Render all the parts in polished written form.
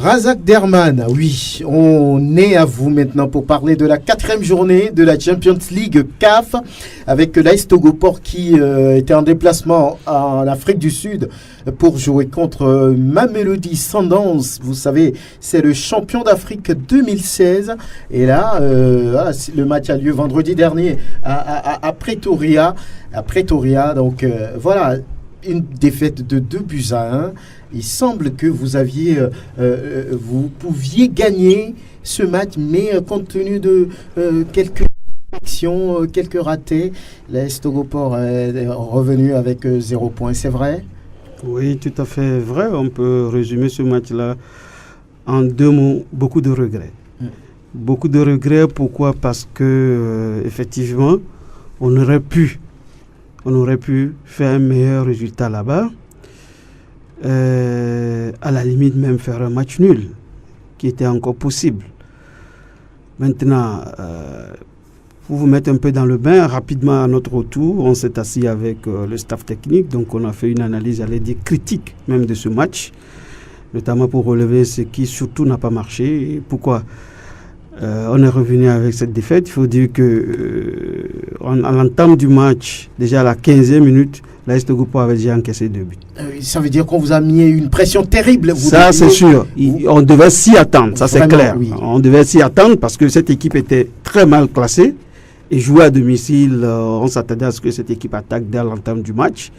Razak Derman, oui, on est à vous maintenant pour parler de la 4e journée de la Champions League CAF avec l'AS Togoport qui était en déplacement en Afrique du Sud pour jouer contre Mamelodi Sundowns. Vous savez, c'est le champion d'Afrique 2016 et là, le match a lieu vendredi dernier à Pretoria. Donc voilà, une défaite de 2-1. Il semble que vous pouviez gagner ce match, mais compte tenu de quelques actions, quelques ratés, l'AS Togoport est revenu avec 0 points. C'est vrai? Oui, tout à fait vrai. On peut résumer ce match-là en 2 mots, beaucoup de regrets. Beaucoup de regrets, pourquoi? Parce que effectivement, on aurait pu faire un meilleur résultat là-bas. À la limite même faire un match nul qui était encore possible. Maintenant, pour vous mettre un peu dans le bain, rapidement à notre retour, on s'est assis avec le staff technique, donc on a fait une analyse, j'allais dire critique même de ce match, notamment pour relever ce qui surtout n'a pas marché. Et pourquoi on est revenu avec cette défaite? Il faut dire que à l'entame du match, déjà à la 15e minute, l'AS Togoport avait déjà encaissé 2 buts. Ça veut dire qu'on vous a mis une pression terrible. Ça, c'est sûr. On devait s'y attendre, ça c'est clair. Oui. On devait s'y attendre parce que cette équipe était très mal classée et jouait à domicile. On s'attendait à ce que cette équipe attaque dès l'entame du match.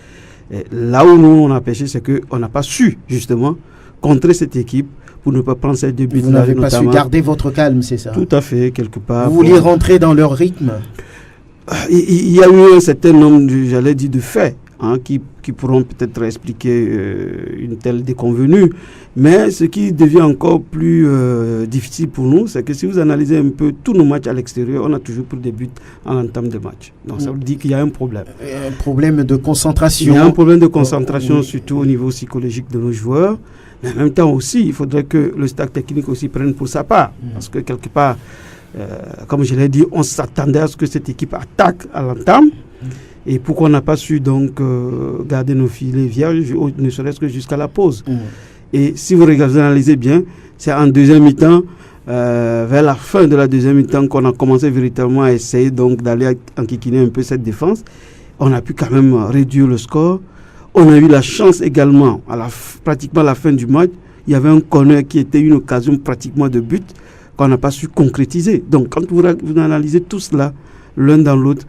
Et là où nous, on a pêché, c'est qu'on n'a pas su, justement, contrer cette équipe pour ne pas prendre ces 2 buts. Vous n'avez pas su garder votre calme, c'est ça? Tout à fait, quelque part. Vous vouliez rentrer dans leur rythme? Il y a eu un certain nombre, de faits qui pourront peut-être expliquer une telle déconvenue. Mais ce qui devient encore plus difficile pour nous, c'est que si vous analysez un peu tous nos matchs à l'extérieur, on a toujours pris des buts en l'entame de match. Donc ça veut dire qu'il y a un problème. Un problème de concentration. Il y a un problème de concentration, surtout au niveau psychologique de nos joueurs. Mais en même temps aussi, il faudrait que le staff technique aussi prenne pour sa part. Parce que quelque part, comme je l'ai dit, on s'attendait à ce que cette équipe attaque à l'entame. Et pourquoi on n'a pas su donc garder nos filets vierges, ne serait-ce que jusqu'à la pause. Et si vous analysez bien, c'est en deuxième mi-temps, vers la fin de la deuxième mi-temps, qu'on a commencé véritablement à essayer donc d'aller enquiquiner un peu cette défense. On a pu quand même réduire le score. On a eu la chance également, pratiquement à la fin du match, il y avait un corner qui était une occasion pratiquement de but qu'on n'a pas su concrétiser. Donc quand vous analysez tout cela, l'un dans l'autre,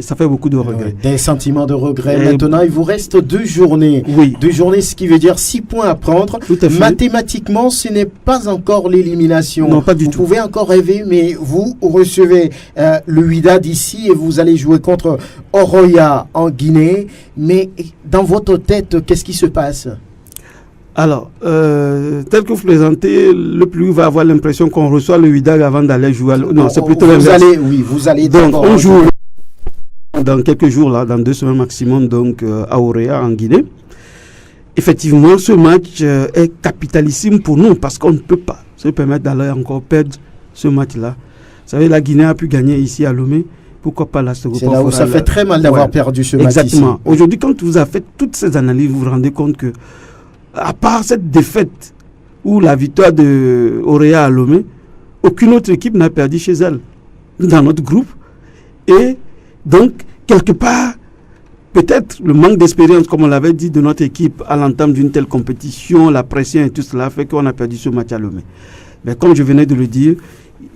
ça fait beaucoup de regrets. Des sentiments de regret. Maintenant, il vous reste 2 journées. Oui. 2 journées, ce qui veut dire 6 points à prendre. Tout à fait. Mathématiquement, ce n'est pas encore l'élimination. Non, pas du tout. Vous pouvez encore rêver, mais vous recevez le Wydad ici et vous allez jouer contre Oroya en Guinée. Mais dans votre tête, qu'est-ce qui se passe? Alors, tel que vous présentez, le plus va avoir l'impression qu'on reçoit le Wydad avant d'aller jouer. Non, c'est plutôt l'inverse. Vous allez donc on joue dans quelques jours, là, dans 2 semaines maximum, donc à Oroya en Guinée. Effectivement, ce match est capitalissime pour nous parce qu'on ne peut pas se permettre d'aller encore perdre ce match-là. Vous savez, la Guinée a pu gagner ici à Lomé. Pourquoi pas la Togoport? C'est là où ça fait très mal d'avoir perdu ce match. Exactement. Aujourd'hui, quand vous avez fait toutes ces analyses, vous vous rendez compte que à part cette défaite ou la victoire de Oroya à Lomé, aucune autre équipe n'a perdu chez elle dans notre groupe. Et donc, quelque part, peut-être le manque d'expérience, comme on l'avait dit, de notre équipe à l'entame d'une telle compétition, la pression et tout cela fait qu'on a perdu ce match à Lomé. Mais comme je venais de le dire,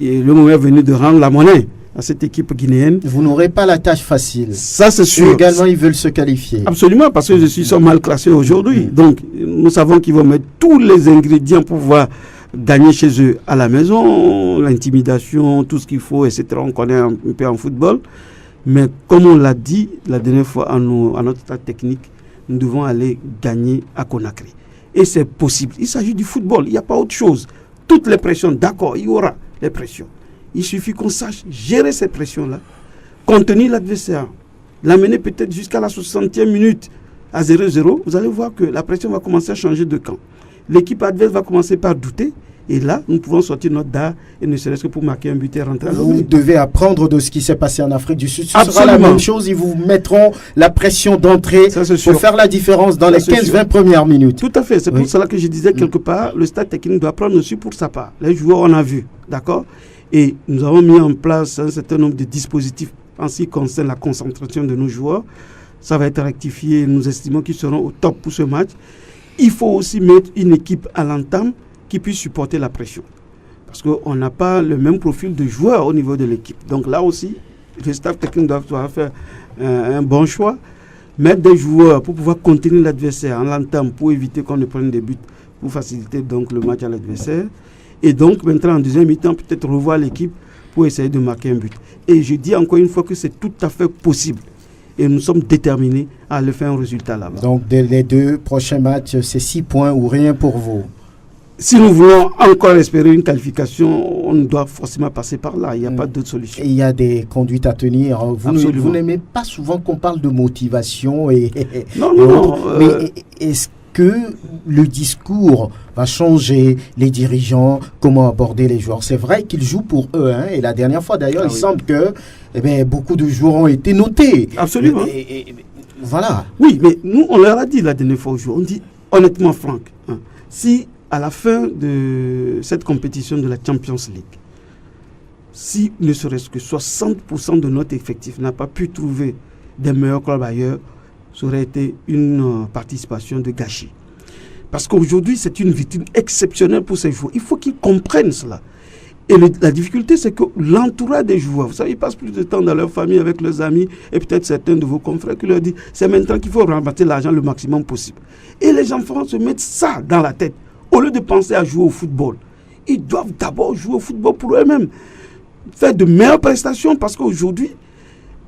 le moment est venu de rendre la monnaie à cette équipe guinéenne. Vous n'aurez pas la tâche facile. Ça, c'est sûr. Et également, ils veulent se qualifier. Absolument, parce que ils sont mal classés aujourd'hui. Donc, nous savons qu'ils vont mettre tous les ingrédients pour pouvoir gagner chez eux à la maison, l'intimidation, tout ce qu'il faut, etc. On connaît un peu en football. Mais comme on l'a dit la dernière fois à notre stade technique, nous devons aller gagner à Conakry. Et c'est possible. Il s'agit du football, il n'y a pas autre chose. Toutes les pressions, d'accord, il y aura les pressions. Il suffit qu'on sache gérer ces pressions-là, contenir l'adversaire, l'amener peut-être jusqu'à la 60e minute à 0-0. Vous allez voir que la pression va commencer à changer de camp. L'équipe adverse va commencer par douter Et là, nous pouvons sortir notre dard et ne serait-ce que pour marquer un but et rentrer à Vous l'objet. devez apprendre de ce qui s'est passé en Afrique du Sud. Ce sera Absolument. la même chose. Ils vous mettront la pression d'entrée Ça, c'est pour sûr. faire la différence dans Ça, les c'est sûr. 15-20 premières minutes. Tout à fait. C'est Oui. pour cela que je disais quelque part, le staff technique doit prendre aussi pour sa part. Les joueurs, on a vu, d'accord? Et nous avons mis en place un certain nombre de dispositifs en ce qui concerne la concentration de nos joueurs. Ça va être rectifié. Nous estimons qu'ils seront au top pour ce match. Il faut aussi mettre une équipe à l'entame qui puisse supporter la pression. Parce qu'on n'a pas le même profil de joueurs au niveau de l'équipe. Donc là aussi, le staff technique doit faire un bon choix. Mettre des joueurs pour pouvoir contenir l'adversaire en l'entame pour éviter qu'on ne prenne des buts, pour faciliter donc le match à l'adversaire. Et donc maintenant en deuxième mi-temps, peut-être revoir l'équipe pour essayer de marquer un but. Et je dis encore une fois que c'est tout à fait possible. Et nous sommes déterminés à aller faire un résultat là-bas. Donc, les 2 prochains matchs, c'est 6 points ou rien pour vous. Si nous voulons encore espérer une qualification, on doit forcément passer par là. Il n'y a pas d'autre solution. Et il y a des conduites à tenir. Absolument. Vous n'aimez pas souvent qu'on parle de motivation et Non, et non, non. autres. Mais est-ce que le discours va changer, les dirigeants, comment aborder les joueurs? C'est vrai qu'ils jouent pour eux, hein, et la dernière fois d'ailleurs, il semble que beaucoup de joueurs ont été notés. Absolument. Voilà. Oui, mais nous, on leur a dit la dernière fois aux joueurs, on dit honnêtement, Franck, hein, si à la fin de cette compétition de la Champions League, si ne serait-ce que 60% de notre effectif n'a pas pu trouver des meilleurs clubs ailleurs, ça aurait été une participation de gâchis. Parce qu'aujourd'hui, c'est une vitrine exceptionnelle pour ces joueurs. Il faut qu'ils comprennent cela. Et la difficulté, c'est que l'entourage des joueurs, vous savez, ils passent plus de temps dans leur famille, avec leurs amis, et peut-être certains de vos confrères qui leur disent, c'est maintenant qu'il faut ramasser l'argent le maximum possible. Et les enfants se mettent ça dans la tête. Au lieu de penser à jouer au football, ils doivent d'abord jouer au football pour eux-mêmes. Faire de meilleures prestations, parce qu'aujourd'hui,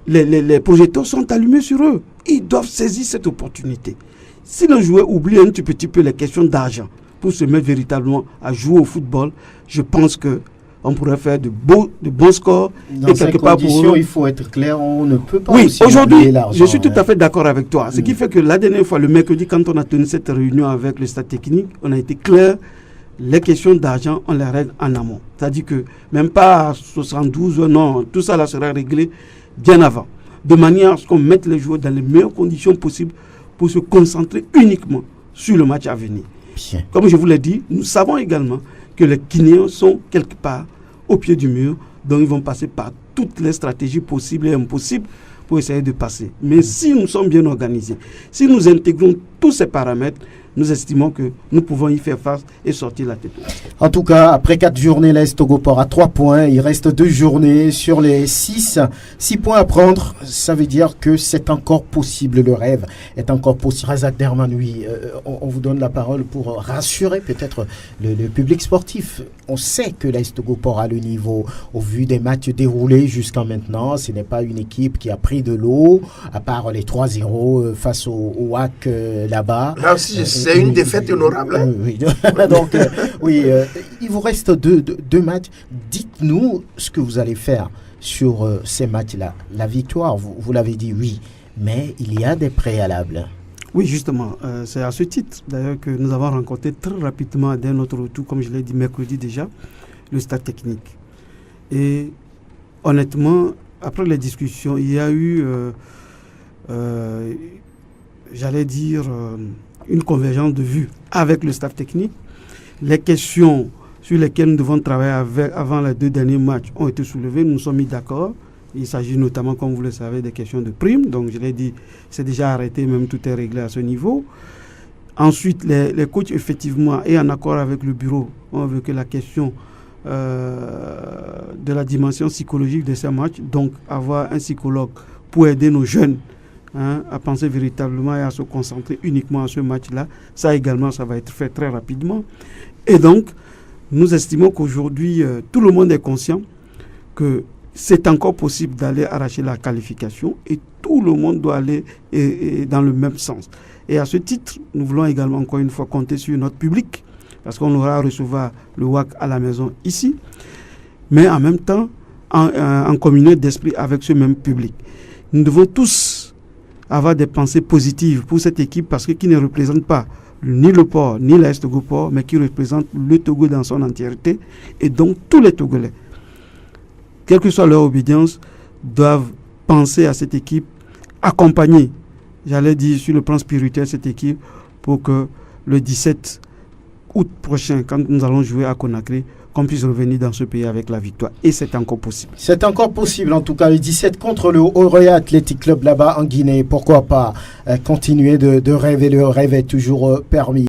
les projecteurs sont allumés sur eux. Ils doivent saisir cette opportunité. Si le joueur oublie un petit peu les questions d'argent pour se mettre véritablement à jouer au football, je pense qu'on pourrait faire de bons scores. Dans et ces quelque part conditions, il faut être clair, on ne peut pas oui, aussi aujourd'hui, oublier l'argent, je suis tout à fait d'accord avec toi. Ce qui fait que la dernière fois, le mercredi, quand on a tenu cette réunion avec le staff technique, on a été clair, les questions d'argent, on les règle en amont. C'est-à-dire que même pas à 72, non, tout ça là sera réglé bien avant. De manière à ce qu'on mette les joueurs dans les meilleures conditions possibles pour se concentrer uniquement sur le match à venir. Bien. Comme je vous l'ai dit, nous savons également que les Guinéens sont quelque part au pied du mur, donc ils vont passer par toutes les stratégies possibles et impossibles pour essayer de passer. Mais si nous sommes bien organisés, si nous intégrons tous ces paramètres, nous estimons que nous pouvons y faire face et sortir la tête. En tout cas, après 4 journées, l'AS Togoport a 3 points. Il reste 2 journées sur les 6. 6 points à prendre, ça veut dire que c'est encore possible. Le rêve est encore possible. Razak Derman, oui, on vous donne la parole pour rassurer peut-être le public sportif. On sait que l'AS Togoport a le niveau. Au vu des matchs déroulés jusqu'à maintenant, ce n'est pas une équipe qui a pris de l'eau, à part les 3-0 face au WAC là-bas. Là aussi, c'est une défaite honorable. Hein? Oui, donc, oui, il vous reste deux matchs. Dites-nous ce que vous allez faire sur ces matchs-là. La victoire, vous l'avez dit, oui, mais il y a des préalables. Oui, justement, c'est à ce titre d'ailleurs que nous avons rencontré très rapidement dès notre retour, comme je l'ai dit mercredi déjà, le staff technique. Et honnêtement, après les discussions, il y a eu, j'allais dire, une convergence de vues avec le staff technique. Les questions sur lesquelles nous devons travailler avant les 2 derniers matchs ont été soulevées, nous nous sommes mis d'accord. Il s'agit notamment, comme vous le savez, des questions de primes. Donc, je l'ai dit, c'est déjà arrêté, même tout est réglé à ce niveau. Ensuite, les coachs, effectivement, et en accord avec le bureau, ont évoqué la question de la dimension psychologique de ces matchs. Donc, avoir un psychologue pour aider nos jeunes à penser véritablement et à se concentrer uniquement à ce match-là. Ça également, ça va être fait très rapidement. Et donc, nous estimons qu'aujourd'hui, tout le monde est conscient que c'est encore possible d'aller arracher la qualification et tout le monde doit aller dans le même sens. Et à ce titre, nous voulons également encore une fois compter sur notre public parce qu'on aura à recevoir le WAC à la maison ici, mais en même temps en communion d'esprit avec ce même public. Nous devons tous avoir des pensées positives pour cette équipe parce que qui ne représente pas ni le port, ni l'AS Togo Port, mais qui représente le Togo dans son entièreté, et donc tous les Togolais, quelle que soit leur obédience, doivent penser à cette équipe, accompagner, j'allais dire sur le plan spirituel, cette équipe, pour que le 17 août prochain, quand nous allons jouer à Conakry, qu'on puisse revenir dans ce pays avec la victoire. Et c'est encore possible. C'est encore possible, en tout cas, le 17 contre le Oroya Athletic Club là-bas en Guinée. Pourquoi pas continuer de rêver, le rêve est toujours permis.